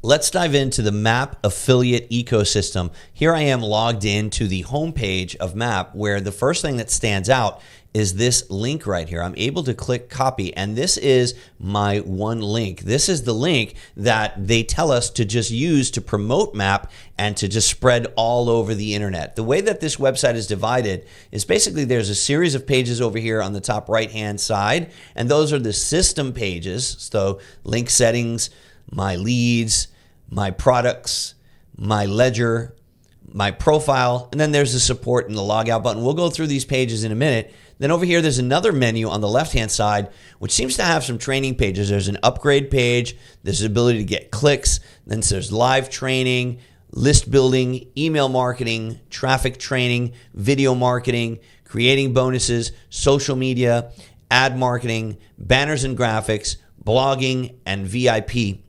Let's dive into the Map affiliate ecosystem. Here I am logged into the homepage of Map, where the first thing that stands out is this link right here. I'm able to click copy, and this is my one link. This is the link that they tell us to just use to promote Map and to just spread all over the internet. The way that this website is divided is basically there's a series of pages over here on the top right-hand side, and those are the system pages. So link settings, my leads, my products, my ledger, my profile, and then there's the support and the logout button. We'll go through these pages in a minute. Then over here, there's another menu on the left-hand side, which seems to have some training pages. There's an upgrade page. There's the ability to get clicks. Then there's live training, list building, email marketing, traffic training, video marketing, creating bonuses, social media, ad marketing, banners and graphics, blogging, and VIP.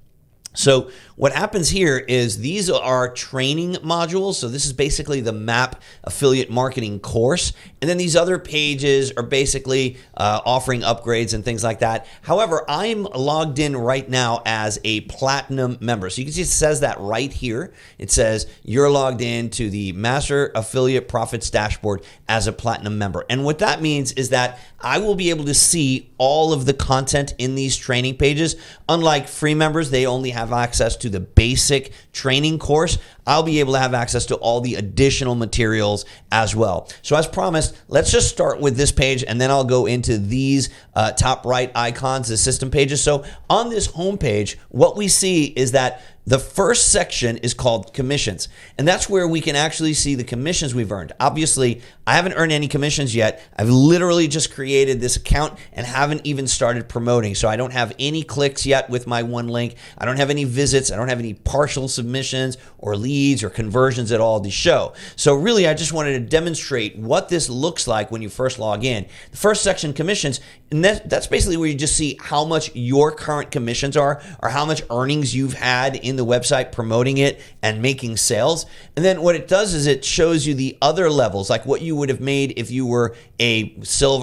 So what happens here is these are training modules. So this is basically the Map affiliate marketing course. And then these other pages are basically offering upgrades and things like that. However, I'm logged in right now as a platinum member. So you can see it says that right here. It says you're logged in to the Master Affiliate Profits Dashboard as a platinum member. And what that means is that I will be able to see all of the content in these training pages. Unlike free members, they only have access to the basic training course. I'll be able to have access to all the additional materials as well. So as promised, let's just start with this page, and then I'll go into these top right icons, the system pages. So on this home page, what we see is that the first section is called commissions, and that's where we can actually see the commissions we've earned. Obviously, I haven't earned any commissions yet. I've literally just created this account and haven't even started promoting. So I don't have any clicks yet with my one link. I don't have any visits. I don't have any partial submissions or leads or conversions at all to show. So really, I just wanted to demonstrate what this looks like when you first log in. The first section, commissions, and that's basically where you just see how much your current commissions are, or how much earnings you've had in the website promoting it and making sales. And then what it does is it shows you the other levels, like what you would have made if you were a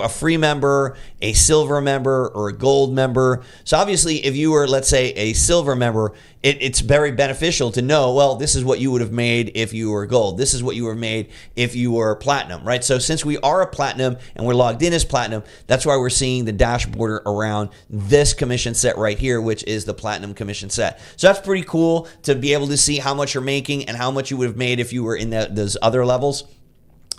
free member, a silver member, or a gold member. So obviously, if you were, let's say, a silver member, it's very beneficial to know, well, this is what you would have made if you were gold. This is what you were made if you were platinum, right? So since we are a platinum and we're logged in as platinum, that's why we're seeing the dashboard around this commission set right here, which is the platinum commission set. So that's pretty cool to be able to see how much you're making and how much you would have made if you were in those other levels.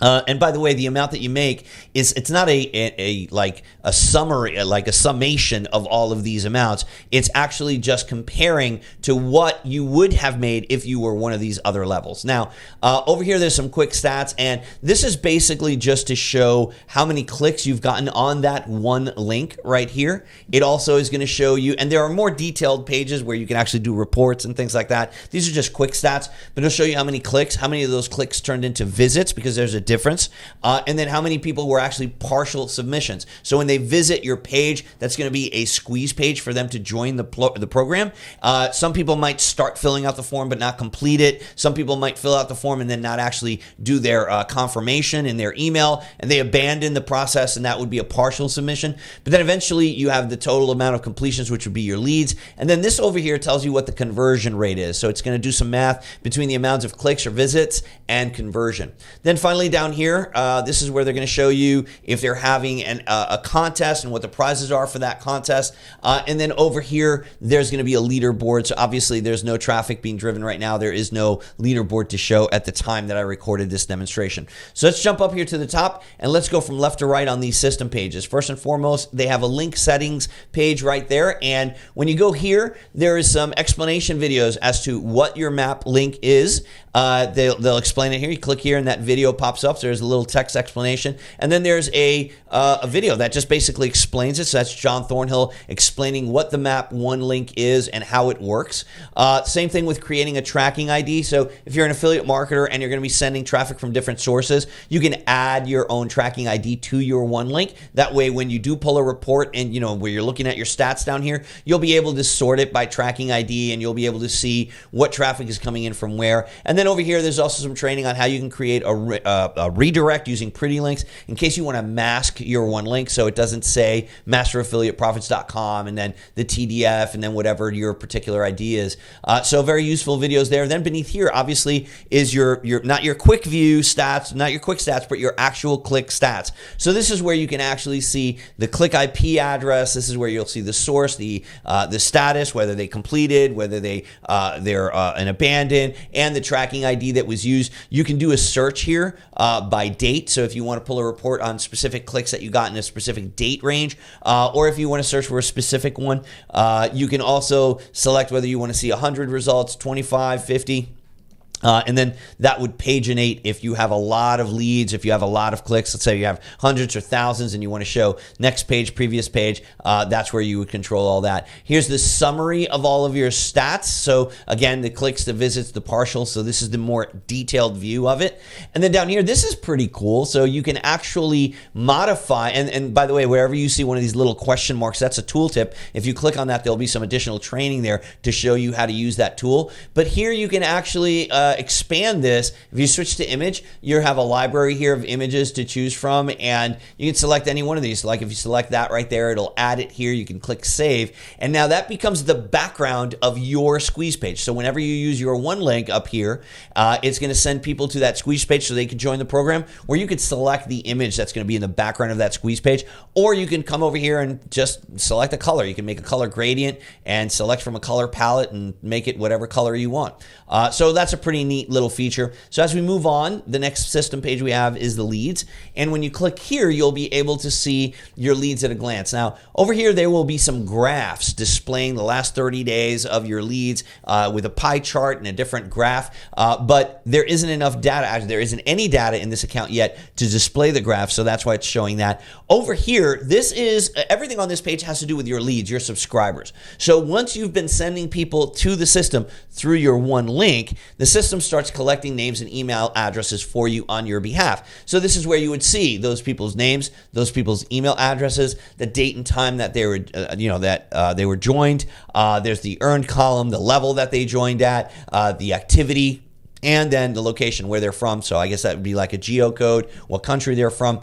And by the way, the amount that you make it's not like a summary, like a summation of all of these amounts. It's actually just comparing to what you would have made if you were one of these other levels. Now, over here, there's some quick stats, and this is basically just to show how many clicks you've gotten on that one link right here. It also is going to show you, and there are more detailed pages where you can actually do reports and things like that. These are just quick stats, but it'll show you how many clicks, how many of those clicks turned into visits, because there's a difference, and then how many people were actually partial submissions. So when they visit your page, that's going to be a squeeze page for them to join the program. Some people might start filling out the form but not complete it. Some people might fill out the form and then not actually do their confirmation in their email, and they abandon the process, and that would be a partial submission. But then eventually you have the total amount of completions, which would be your leads. And then this over here tells you what the conversion rate is. So it's going to do some math between the amounts of clicks or visits and conversion. Then finally, down here, this is where they're going to show you if they're having a contest and what the prizes are for that contest. And then over here, there's going to be a leaderboard. So obviously, there's no traffic being driven right now. There is no leaderboard to show at the time that I recorded this demonstration. So let's jump up here to the top, and let's go from left to right on these system pages. First and foremost, they have a link settings page right there. And when you go here, there is some explanation videos as to what your map link is. They'll explain it here. You click here, and that video pops up. So there's a little text explanation, and then there's a video that just basically explains it. So that's John Thornhill explaining what the Map One link is and how it works. Same thing with creating a tracking ID. So if you're an affiliate marketer and you're going to be sending traffic from different sources, you can add your own tracking ID to your one link. That way, when you do pull a report and where you're looking at your stats down here, you'll be able to sort it by tracking ID, and you'll be able to see what traffic is coming in from where. And then over here, there's also some training on how you can create a a redirect using pretty links in case you want to mask your one link so it doesn't say masteraffiliateprofits.com and then the TDF and then whatever your particular ID is. So very useful videos there. Then beneath here, obviously, is your not your quick view stats, not your quick stats, but your actual click stats. So this is where you can actually see the click IP address. This is where you'll see the source, the status, whether they completed, whether they're an abandoned, and the tracking ID that was used. You can do a search here by date. So if you want to pull a report on specific clicks that you got in a specific date range, or if you want to search for a specific one, you can also select whether you want to see 100 results, 25, 50. And then that would paginate if you have a lot of leads, if you have a lot of clicks. Let's say you have hundreds or thousands and you want to show next page, previous page. That's where you would control all that. Here's the summary of all of your stats. So again, the clicks, the visits, the partials. So this is the more detailed view of it. And then down here, this is pretty cool. So you can actually modify. And by the way, wherever you see one of these little question marks, that's a tooltip. If you click on that, there'll be some additional training there to show you how to use that tool. But here you can actually expand this. If you switch to image, you have a library here of images to choose from, and you can select any one of these. Like if you select that right there, it'll add it here. You can click save, and now that becomes the background of your squeeze page. So whenever you use your one link up here, it's going to send people to that squeeze page so they can join the program, where you could select the image that's going to be in the background of that squeeze page, or you can come over here and just select a color. You can make a color gradient and select from a color palette and make it whatever color you want. So that's a pretty neat little feature. So as we move on, the next system page we have is the leads. And when you click here, you'll be able to see your leads at a glance. Now, over here, there will be some graphs displaying the last 30 days of your leads with a pie chart and a different graph. But there isn't enough data. Actually, there isn't any data in this account yet to display the graph. So that's why it's showing that. Over here, this is everything on this page has to do with your leads, your subscribers. So once you've been sending people to the system through your one link, the system starts collecting names and email addresses for you on your behalf. So this is where you would see those people's names, those people's email addresses, the date and time that they were, they were joined. There's the earned column, the level that they joined at, the activity, and then the location where they're from. So I guess that would be like a geocode, what country they're from.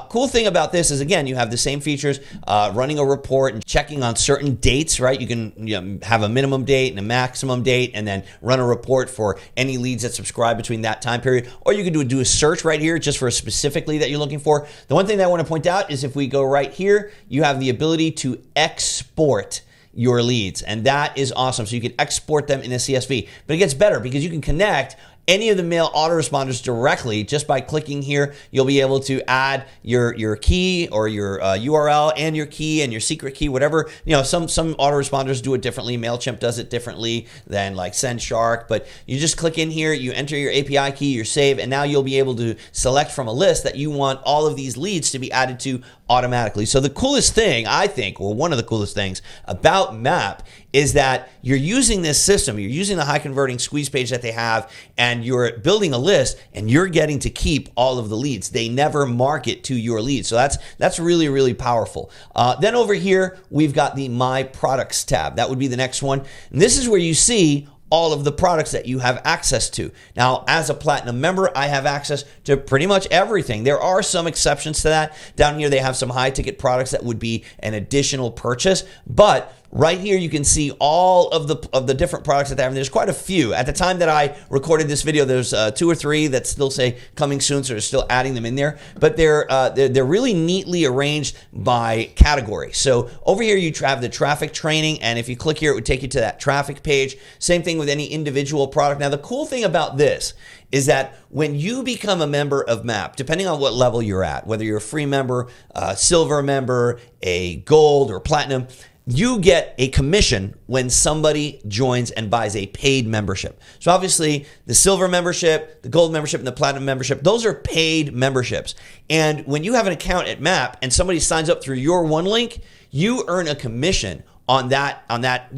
Cool thing about this is, again, you have the same features, running a report and checking on certain dates, right? You can have a minimum date and a maximum date and then run a report for any leads that subscribe between that time period. Or you can do a search right here just for specifically that you're looking for. The one thing that I want to point out is if we go right here, you have the ability to export your leads, and that is awesome. So you can export them in a CSV, but it gets better because you can connect any of the mail autoresponders directly just by clicking here. You'll be able to add your key or your URL and your key and your secret key, whatever. Some autoresponders do it differently. MailChimp does it differently than like SendShark, but you just click in here, you enter your API key, your save, and now you'll be able to select from a list that you want all of these leads to be added to automatically. So the coolest thing, I think, or one of the coolest things about MAP is that you're using this system, you're using the high converting squeeze page that they have, and you're building a list and you're getting to keep all of the leads. They never market to your leads. So that's really, really powerful. Then over here, we've got the My Products tab. That would be the next one. And this is where you see all of the products that you have access to. Now, as a Platinum member, I have access to pretty much everything. There are some exceptions to that. Down here, they have some high ticket products that would be an additional purchase, but right here, you can see all of the different products that they have. And there's quite a few. At the time that I recorded this video, there's 2 or 3 that still say coming soon, so they're still adding them in there. But they're really neatly arranged by category. So over here, you have the traffic training, and if you click here, it would take you to that traffic page. Same thing with any individual product. Now, the cool thing about this is that when you become a member of MAP, depending on what level you're at, whether you're a free member, a silver member, a gold or platinum, you get a commission when somebody joins and buys a paid membership. So obviously the silver membership, the gold membership, and the platinum membership, those are paid memberships. And when you have an account at MAP and somebody signs up through your one link, you earn a commission on that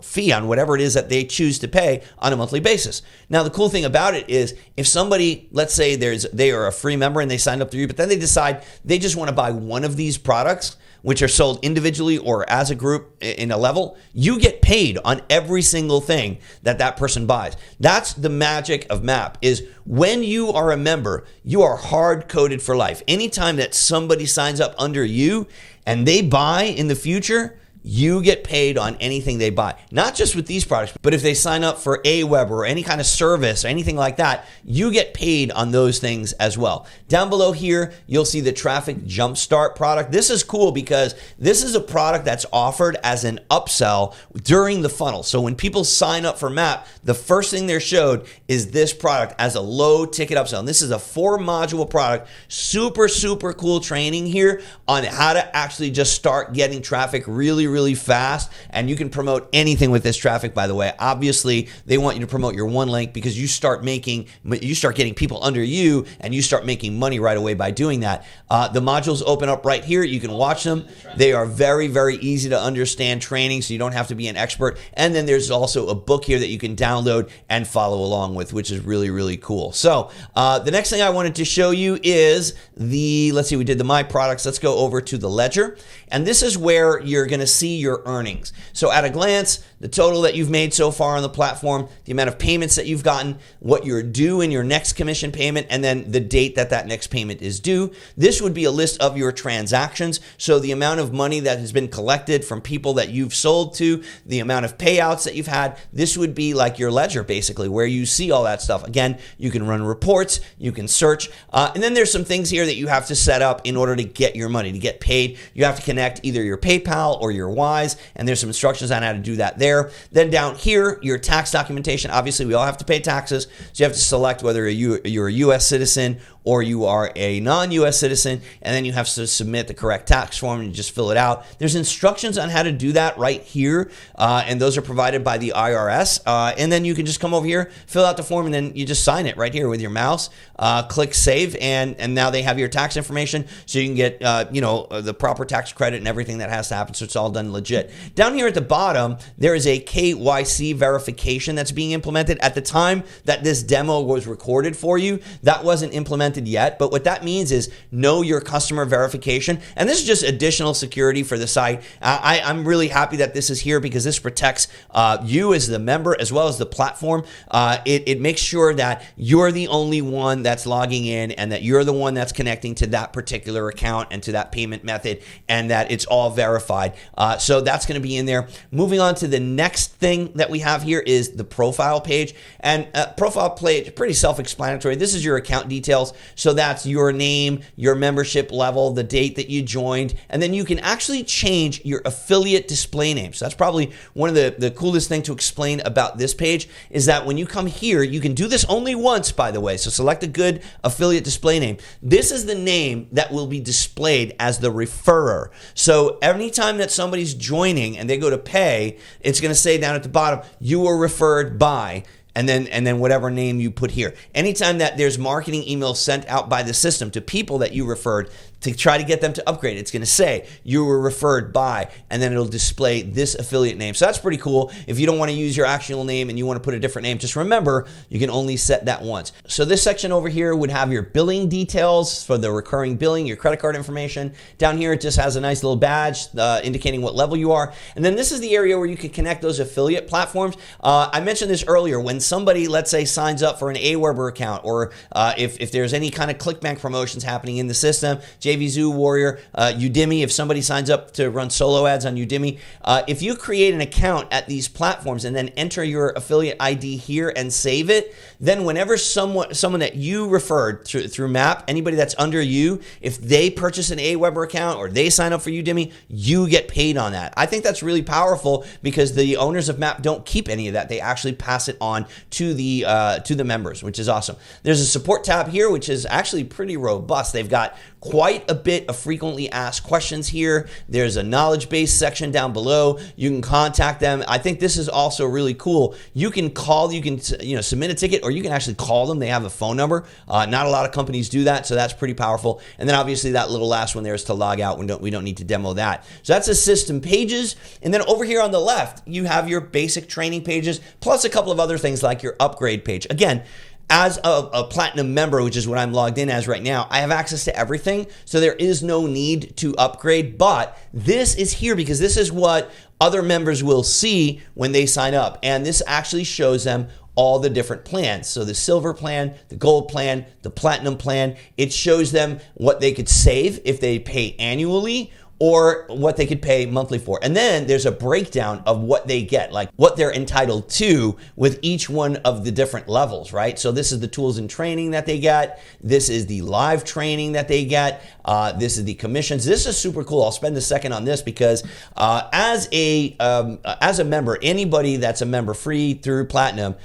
fee, on whatever it is that they choose to pay on a monthly basis. Now, the cool thing about it is if somebody, let's say they are a free member and they signed up through you, but then they decide they just want to buy one of these products, which are sold individually or as a group in a level, you get paid on every single thing that person buys. That's the magic of MAP, is when you are a member, you are hard coded for life. Anytime that somebody signs up under you and they buy in the future, you get paid on anything they buy. Not just with these products, but if they sign up for Aweber or any kind of service or anything like that, you get paid on those things as well. Down below here, you'll see the Traffic Jumpstart product. This is cool because this is a product that's offered as an upsell during the funnel. So when people sign up for MAP, the first thing they're showed is this product as a low ticket upsell. And this is a 4-module product. Super, super cool training here on how to actually just start getting traffic really fast, and you can promote anything with this traffic, by the way. Obviously, they want you to promote your one link because you start getting people under you, and you start making money right away by doing that. The modules open up right here. You can watch them. They are very, very easy to understand training, so you don't have to be an expert. And then there's also a book here that you can download and follow along with, which is really, really cool. So the next thing I wanted to show you is let's see, we did the My Products. Let's go over to the Ledger. And this is where you're going to see your earnings. So at a glance, the total that you've made so far on the platform, the amount of payments that you've gotten, what you're due in your next commission payment, and then the date that next payment is due. This would be a list of your transactions. So the amount of money that has been collected from people that you've sold to, the amount of payouts that you've had. This would be like your ledger, basically, where you see all that stuff. Again, you can run reports, you can search, and then there's some things here that you have to set up in order to get your money, to get paid. You have to connect either your PayPal or your Wise, and there's some instructions on how to do that there. Then down here, your tax documentation. Obviously, we all have to pay taxes, so you have to select whether you're a U.S. citizen or you are a non-U.S. citizen, and then you have to submit the correct tax form and you just fill it out. There's instructions on how to do that right here, and those are provided by the IRS. And then you can just come over here, fill out the form, and then you just sign it right here with your mouse. Click Save, and now they have your tax information, so you can get the proper tax credit and everything that has to happen, so it's all done legit. Down here at the bottom, there is a KYC verification that's being implemented. At the time that this demo was recorded for you, that wasn't implemented yet, but what that means is know your customer verification, and this is just additional security for the site. I'm really happy that this is here because this protects you as the member as well as the platform. It makes sure that you're the only one that's logging in and that you're the one that's connecting to that particular account and to that payment method, and that it's all verified. So that's going to be in there. Moving on to the next thing that we have here is the profile page, and profile page, pretty self-explanatory. This is your account details. So that's your name, your membership level, the date that you joined, and then you can actually change your affiliate display name. So that's probably one of the coolest thing to explain about this page is that when you come here, you can do this only once, by the way. So select a good affiliate display name. This is the name that will be displayed as the referrer. So anytime that somebody's joining and they go to pay, it's going to say down at the bottom, you were referred by, and then whatever name you put here. Anytime that there's marketing emails sent out by the system to people that you referred to try to get them to upgrade, it's going to say you were referred by, and then it'll display this affiliate name. So that's pretty cool. If you don't want to use your actual name and you want to put a different name, just remember you can only set that once. So this section over here would have your billing details for the recurring billing, your credit card information. Down here, it just has a nice little badge indicating what level you are. And then this is the area where you can connect those affiliate platforms. I mentioned this earlier. When somebody, let's say, signs up for an Aweber account, or if there's any kind of ClickBank promotions happening in the system, JVZoo, Warrior, Udemy, if somebody signs up to run solo ads on Udemy, if you create an account at these platforms and then enter your affiliate ID here and save it, then whenever someone that you referred through MAP, anybody that's under you, if they purchase an Aweber account or they sign up for Udemy, you get paid on that. I think that's really powerful because the owners of MAP don't keep any of that. They actually pass it on to the members, which is awesome. There's a support tab here, which is actually pretty robust. They've got quite a bit of frequently asked questions here. There's a knowledge base section down below. You can contact them. I think this is also really cool. You can call, you can submit a ticket, or you can actually call them. They have a phone number. Not a lot of companies do that, so that's pretty powerful. And then obviously that little last one there is to log out. We don't need to demo that. So that's the system pages. And then over here on the left, you have your basic training pages, plus a couple of other things like your upgrade page. Again, as a platinum member, which is what I'm logged in as right now, I have access to everything. So there is no need to upgrade, but this is here because this is what other members will see when they sign up. And this actually shows them all the different plans. So the silver plan, the gold plan, the platinum plan, it shows them what they could save if they pay annually or what they could pay monthly for. And then there's a breakdown of what they get, like what they're entitled to with each one of the different levels, right? So this is the tools and training that they get. This is the live training that they get. This is the commissions. This is super cool. I'll spend a second on this because as a member, anybody that's a member free through Platinum,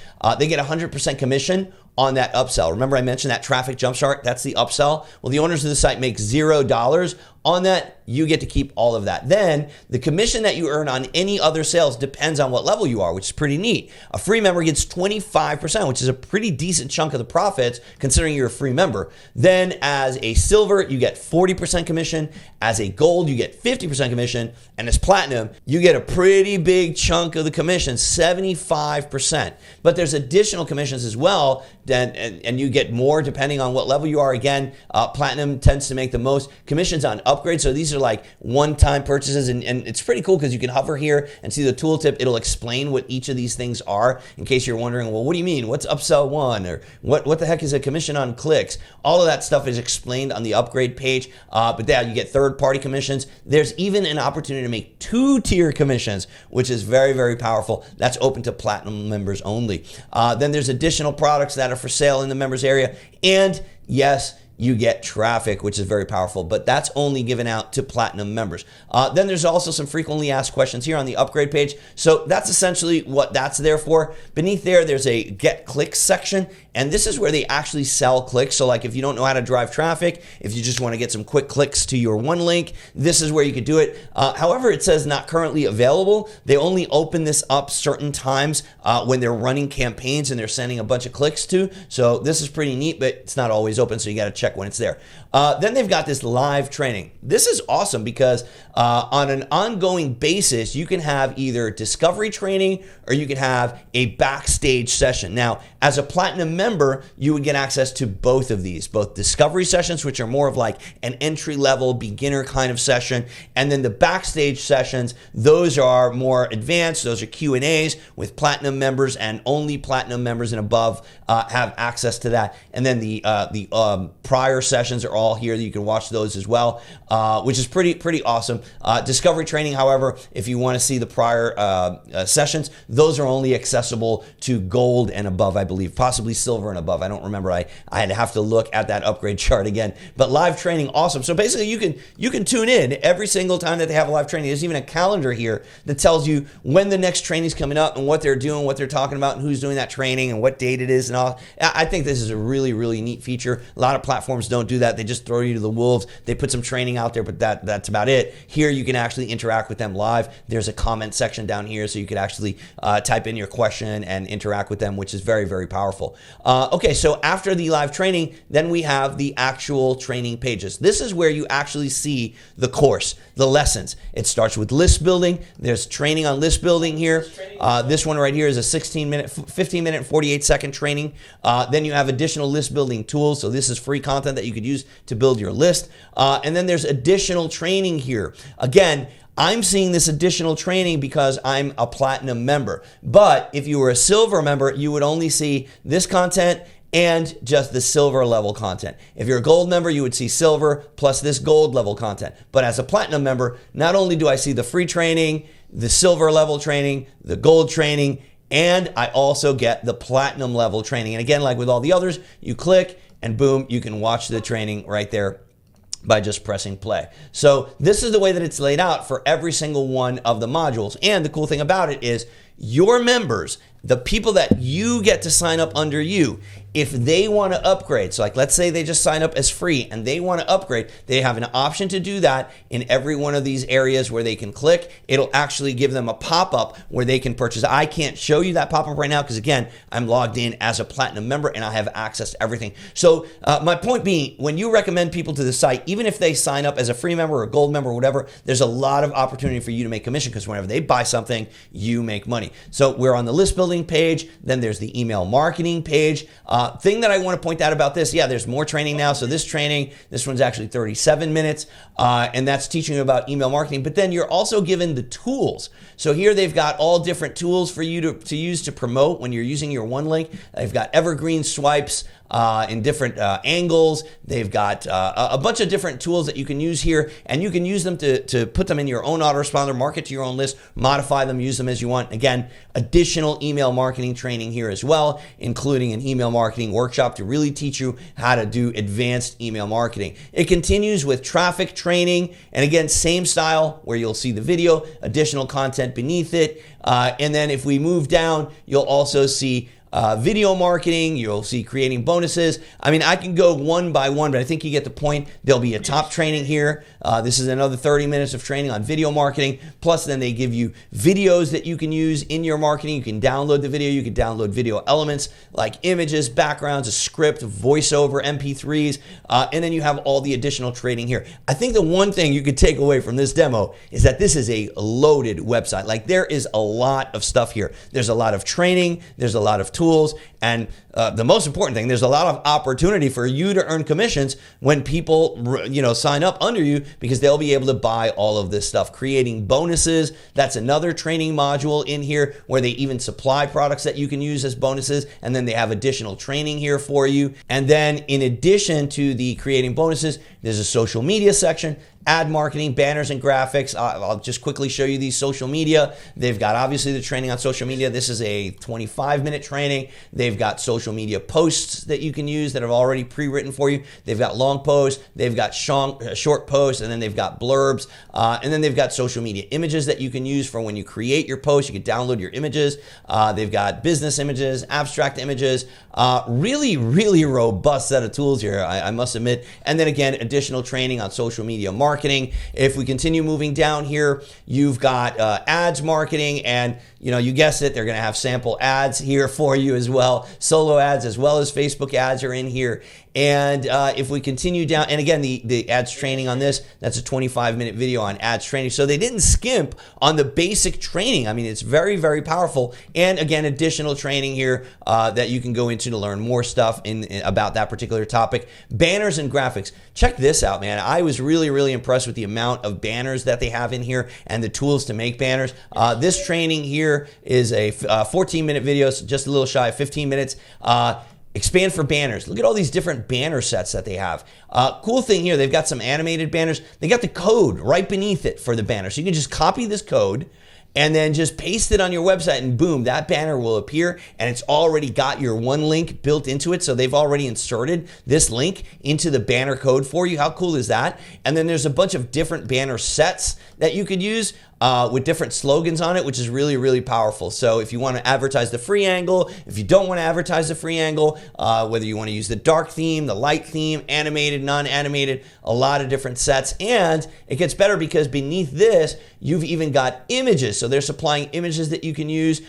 they get 100% commission on that upsell. Remember I mentioned that traffic jumpstart? That's the upsell. Well, the owners of the site make $0 on that. You get to keep all of that. Then the commission that you earn on any other sales depends on what level you are, which is pretty neat. A free member gets 25%, which is a pretty decent chunk of the profits considering you're a free member. Then as a silver, you get 40% commission. As a gold, you get 50% commission. And as platinum, you get a pretty big chunk of the commission, 75%. But there's additional commissions as well, and you get more depending on what level you are. Again, platinum tends to make the most commissions on upgrades. So these are like one-time purchases, and it's pretty cool because you can hover here and see the tooltip. It'll explain what each of these things are in case you're wondering, well, what do you mean? What's upsell one? Or what the heck is a commission on clicks? All of that stuff is explained on the upgrade page. But yeah, you get third-party commissions. There's even an opportunity to make two-tier commissions, which is very, very powerful. That's open to platinum members only. Then there's additional products that are for sale in the members area. And yes, you get traffic, which is very powerful, but that's only given out to platinum members. Then there's also some frequently asked questions here on the upgrade page. So that's essentially what that's there for. Beneath there, there's a get clicks section, and this is where they actually sell clicks. So like if you don't know how to drive traffic, if you just want to get some quick clicks to your one link, this is where you could do it. However, it says not currently available. They only open this up certain times when they're running campaigns and they're sending a bunch of clicks to. So this is pretty neat, but it's not always open, so you got to check when it's there. Then they've got this live training. This is awesome because on an ongoing basis, you can have either discovery training or you can have a backstage session. Now, as a platinum member, you would get access to both of these, both discovery sessions, which are more of like an entry-level beginner kind of session, and then the backstage sessions, those are more advanced. Those are Q&As with platinum members, and only platinum members and above have access to that. And then the prior sessions are all here. You can watch those as well, which is pretty awesome. Discovery training, however, if you want to see the prior sessions, those are only accessible to gold and above, I believe, possibly silver and above. I don't remember. I'd have to look at that upgrade chart again. But live training, awesome. So basically, you can tune in every single time that they have a live training. There's even a calendar here that tells you when the next training is coming up and what they're doing, what they're talking about, and who's doing that training and what date it is and all. I think this is a really, really neat feature. A lot of platforms don't do that. They just throw you to the wolves. They put some training out there, but that's about it. Here, you can actually interact with them live. There's a comment section down here, so you could actually type in your question and interact with them, which is very, very powerful. Okay, so after the live training, then we have the actual training pages. This is where you actually see the course, the lessons. It starts with list building. There's training on list building here. This one right here is a 15-minute, 48-second training. Then you have additional list building tools. So this is free content that you could use to build your list. And then there's additional training here. Again, I'm seeing this additional training because I'm a platinum member. But if you were a silver member, you would only see this content and just the silver level content. If you're a gold member, you would see silver plus this gold level content. But as a platinum member, not only do I see the free training, the silver level training, the gold training, and I also get the platinum level training. And again, like with all the others, you click and boom, you can watch the training right there by just pressing play. So this is the way that it's laid out for every single one of the modules. And the cool thing about it is your members, the people that you get to sign up under you, if they want to upgrade, so like let's say they just sign up as free and they want to upgrade, they have an option to do that in every one of these areas where they can click. It'll actually give them a pop-up where they can purchase. I can't show you that pop-up right now because again, I'm logged in as a platinum member and I have access to everything. So my point being, when you recommend people to the site, even if they sign up as a free member or a gold member or whatever, there's a lot of opportunity for you to make commission because whenever they buy something, you make money. So we're on the list building page, then there's the email marketing page. Thing that I want to point out about this, yeah, there's more training now. So this one's actually 37 minutes, and that's teaching you about email marketing. But then you're also given the tools. So here they've got all different tools for you to use to promote when you're using your one link. They've got evergreen swipes in different angles. They've got a bunch of different tools that you can use here, and you can use them to put them in your own autoresponder, market to your own list, modify them, use them as you want. Again, additional email marketing training here as well, including an email marketing workshop to really teach you how to do advanced email marketing. It continues with traffic training, and again, same style where you'll see the video, additional content beneath it, and then if we move down, you'll also see video marketing, you'll see creating bonuses. I mean, I can go one by one, but I think you get the point. There'll be a top training here. This is another 30 minutes of training on video marketing. Plus, then they give you videos that you can use in your marketing. You can download the video. You can download video elements like images, backgrounds, a script, voiceover, MP3s, and then you have all the additional training here. I think the one thing you could take away from this demo is that this is a loaded website. Like, there is a lot of stuff here. There's a lot of training. There's a lot of tools, and the most important thing, there's a lot of opportunity for you to earn commissions when people, sign up under you, because they'll be able to buy all of this stuff. Creating bonuses, that's another training module in here where they even supply products that you can use as bonuses, and then they have additional training here for you. And then in addition to the creating bonuses, there's a social media section, ad marketing, banners and graphics. I'll just quickly show you these social media. They've got obviously the training on social media. This is a 25-minute training. They've got social media posts that you can use that are already pre-written for you. They've got long posts, they've got short posts, and then they've got blurbs, and then they've got social media images that you can use for when you create your post. You can download your images. They've got business images, abstract images, really, really robust set of tools here, I must admit. And then again, additional training on social media marketing. If we continue moving down here, you've got ads marketing, and you guessed it, they're going to have sample ads here for you as well. Solo ads as well as Facebook ads are in here. And if we continue down, and again, the ads training on this, that's a 25-minute video on ads training. So they didn't skimp on the basic training. I mean, it's very, very powerful. And again, additional training here that you can go into to learn more stuff about that particular topic. Banners and graphics. Check this out, man. I was really, really impressed with the amount of banners that they have in here and the tools to make banners. This training here is a 14-minute video, so just a little shy of 15 minutes. Expand for banners. Look at all these different banner sets that they have. Cool thing here, they've got some animated banners. They got the code right beneath it for the banner. So you can just copy this code and then just paste it on your website, and boom, that banner will appear, and it's already got your one link built into it. So they've already inserted this link into the banner code for you. How cool is that? And then there's a bunch of different banner sets that you could use with different slogans on it, which is really, really powerful. So if you want to advertise the free angle, if you don't want to advertise the free angle, whether you want to use the dark theme, the light theme, animated, non-animated, a lot of different sets. And it gets better because beneath this, you've even got images. So they're supplying images that you can use.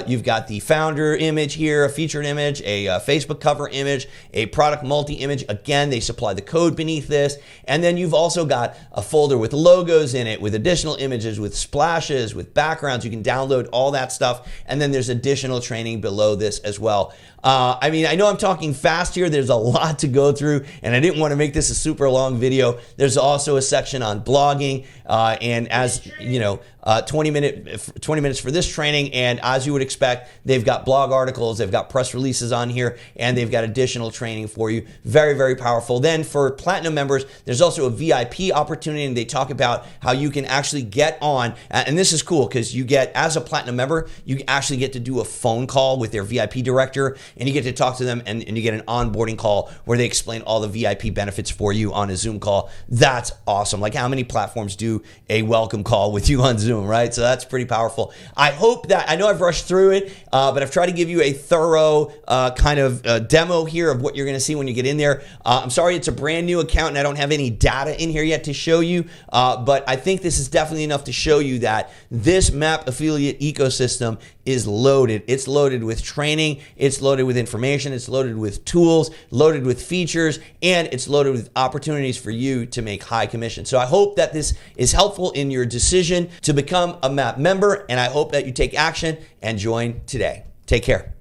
You've got the founder image here, a featured image, a Facebook cover image, a product multi-image. Again, they supply the code beneath this. And then you've also got a folder with logos in it, with additional images, with splashes, with backgrounds. You can download all that stuff. And then there's additional training below this as well. I mean, I know I'm talking fast here. There's a lot to go through, and I didn't want to make this a super long video. There's also a section on blogging, and as you know, 20 minutes for this training, and as you would expect, they've got blog articles, they've got press releases on here, and they've got additional training for you. Very, very powerful. Then for Platinum members, there's also a VIP opportunity, and they talk about how you can actually get on, and this is cool because you get, as a Platinum member, you actually get to do a phone call with their VIP director, and you get to talk to them, and you get an onboarding call where they explain all the VIP benefits for you on a Zoom call. That's awesome. Like, how many platforms do a welcome call with you on Zoom, right? So that's pretty powerful. I hope that, I know I've rushed through it, but I've tried to give you a thorough kind of demo here of what you're going to see when you get in there. I'm sorry, it's a brand new account and I don't have any data in here yet to show you, but I think this is definitely enough to show you that this MAP affiliate ecosystem is loaded. It's loaded with training, it's loaded with information, it's loaded with tools, loaded with features, and it's loaded with opportunities for you to make high commission. So I hope that this is helpful in your decision to become a MAP member, and I hope that you take action and join today. Take care.